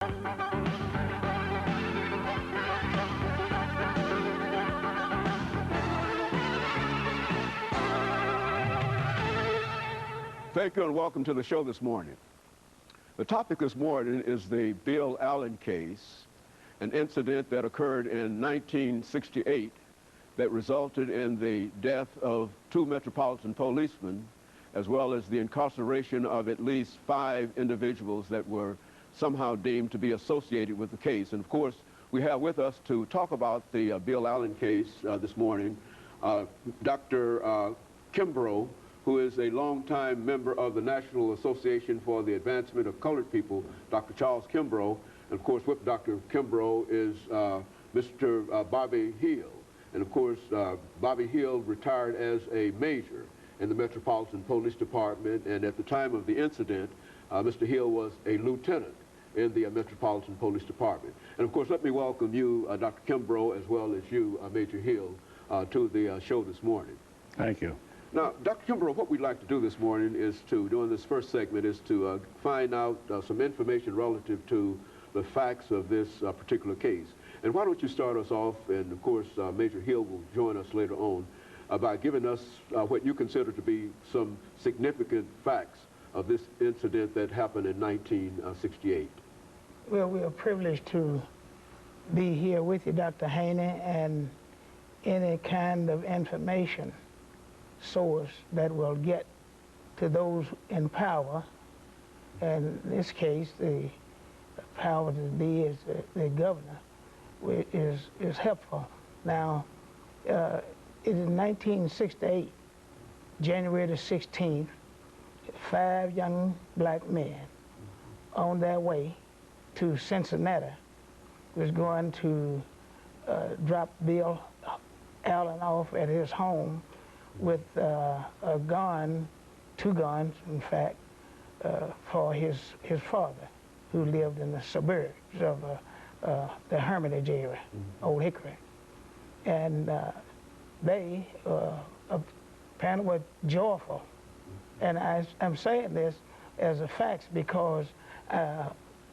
Thank you and welcome to the show this morning. The topic this morning is the Bill Allen case, an incident that occurred in 1968 that resulted in the death of 2 Metropolitan policemen, as well as the incarceration of at least 5 individuals that were somehow deemed to be associated with the case. And of course, we have with us to talk about the Bill Allen case this morning, Dr. Kimbrough, who is a longtime member of the National Association for the Advancement of Colored People, Dr. Charles Kimbrough. And of course, with Dr. Kimbrough is Mr. Bobby Hill. And of course, Bobby Hill retired as a major in the Metropolitan Police Department, and at the time of the incident, Mr. Hill was a lieutenant in the Metropolitan Police Department. And of course, let me welcome you, Dr. Kimbrough, as well as you, Major Hill, to the show this morning. Thank you. Now, Dr. Kimbrough, what we'd like to do this morning is to, during this first segment, is to find out some information relative to the facts of this particular case. And why don't you start us off, and of course, Major Hill will join us later on, by giving us what you consider to be some significant facts of this incident that happened in 1968. Well, we are privileged to be here with you, Dr. Haney, and any kind of information source that will get to those in power. And in this case, the power to be is the governor, which is helpful. Now, it is 1968, January the 16th, 5 young black men on their way to Cincinnati was going to drop Bill Allen off at his home with a gun, 2 guns, in fact, for his father, who lived in the suburbs of the Hermitage area, Old Hickory. And they apparently were joyful. And I'm saying this as a fact because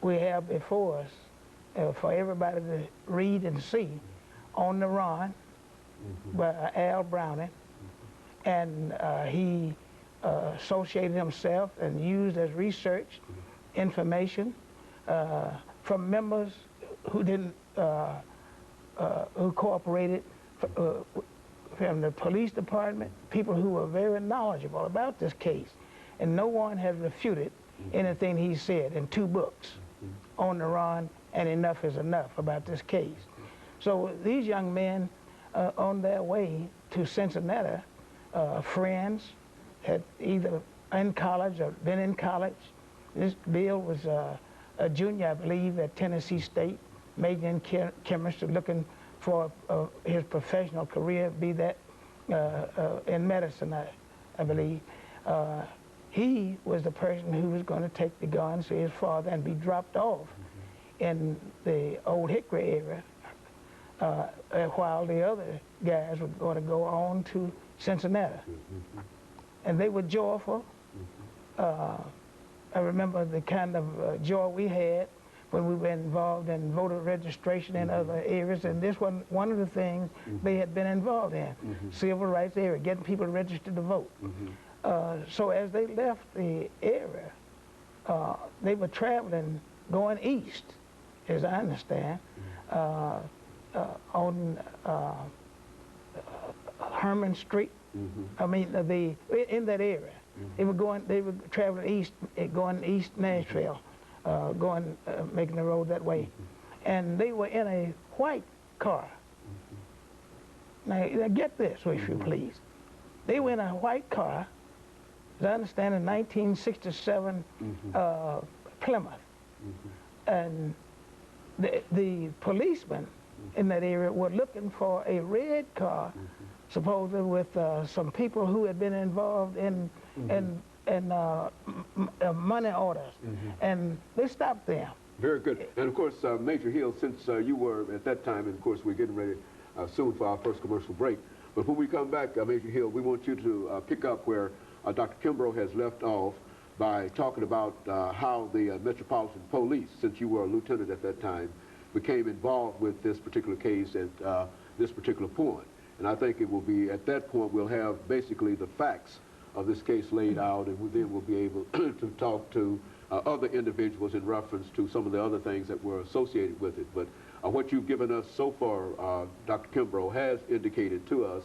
we have before us, for everybody to read and see, On the Run by Al Browning. And he associated himself and used as research information from members who didn't, who cooperated from the police department, people who were very knowledgeable about this case. And no one has refuted anything he said in 2 books, On the Run and Enough is Enough, about this case. So these young men on their way to Cincinnati, friends, had either in college or been in college. This Bill was a junior, I believe, at Tennessee State, majoring in chemistry, looking for his professional career, be that in medicine, I believe. He was the person who was going to take the guns to his father and be dropped off in the Old Hickory area, while the other guys were going to go on to Cincinnati. And they were joyful. I remember the kind of joy we had when we were involved in voter registration in other areas, and this was one of the things they had been involved in, civil rights area, getting people registered to vote. So as they left the area, they were traveling, going east, as I understand, on Herman Street. I mean, in that area. They were traveling east, going east Nashville, making the road that way. And they were in a white car. Now get this, if you please. They were in a white car, as I understand, in 1967 Plymouth. And the policemen in that area were looking for a red car, supposedly with some people who had been involved in money orders, and they stopped them. Very good. And of course, Major Hill, since you were at that time, and of course we're getting ready soon for our first commercial break, but when we come back, Major Hill, we want you to pick up where Dr. Kimbrough has left off by talking about how the Metropolitan Police, since you were a lieutenant at that time, became involved with this particular case at this particular point. And I think it will be, at that point, we'll have basically the facts of this case laid out, and then we'll be able to talk to other individuals in reference to some of the other things that were associated with it. But what you've given us so far, Dr. Kimbrough, has indicated to us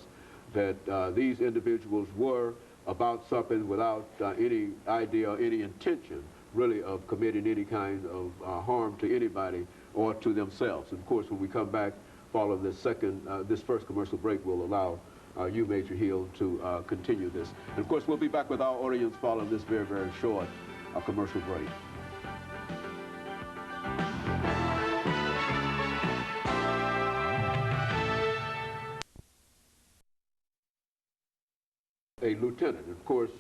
that these individuals were about something without any idea or any intention, really, of committing any kind of harm to anybody or to themselves. And of course, when we come back, following this first commercial break, we'll allow you, Major Hill, to continue this. And of course, we'll be back with our audience following this very, very short commercial break. A lieutenant, of course.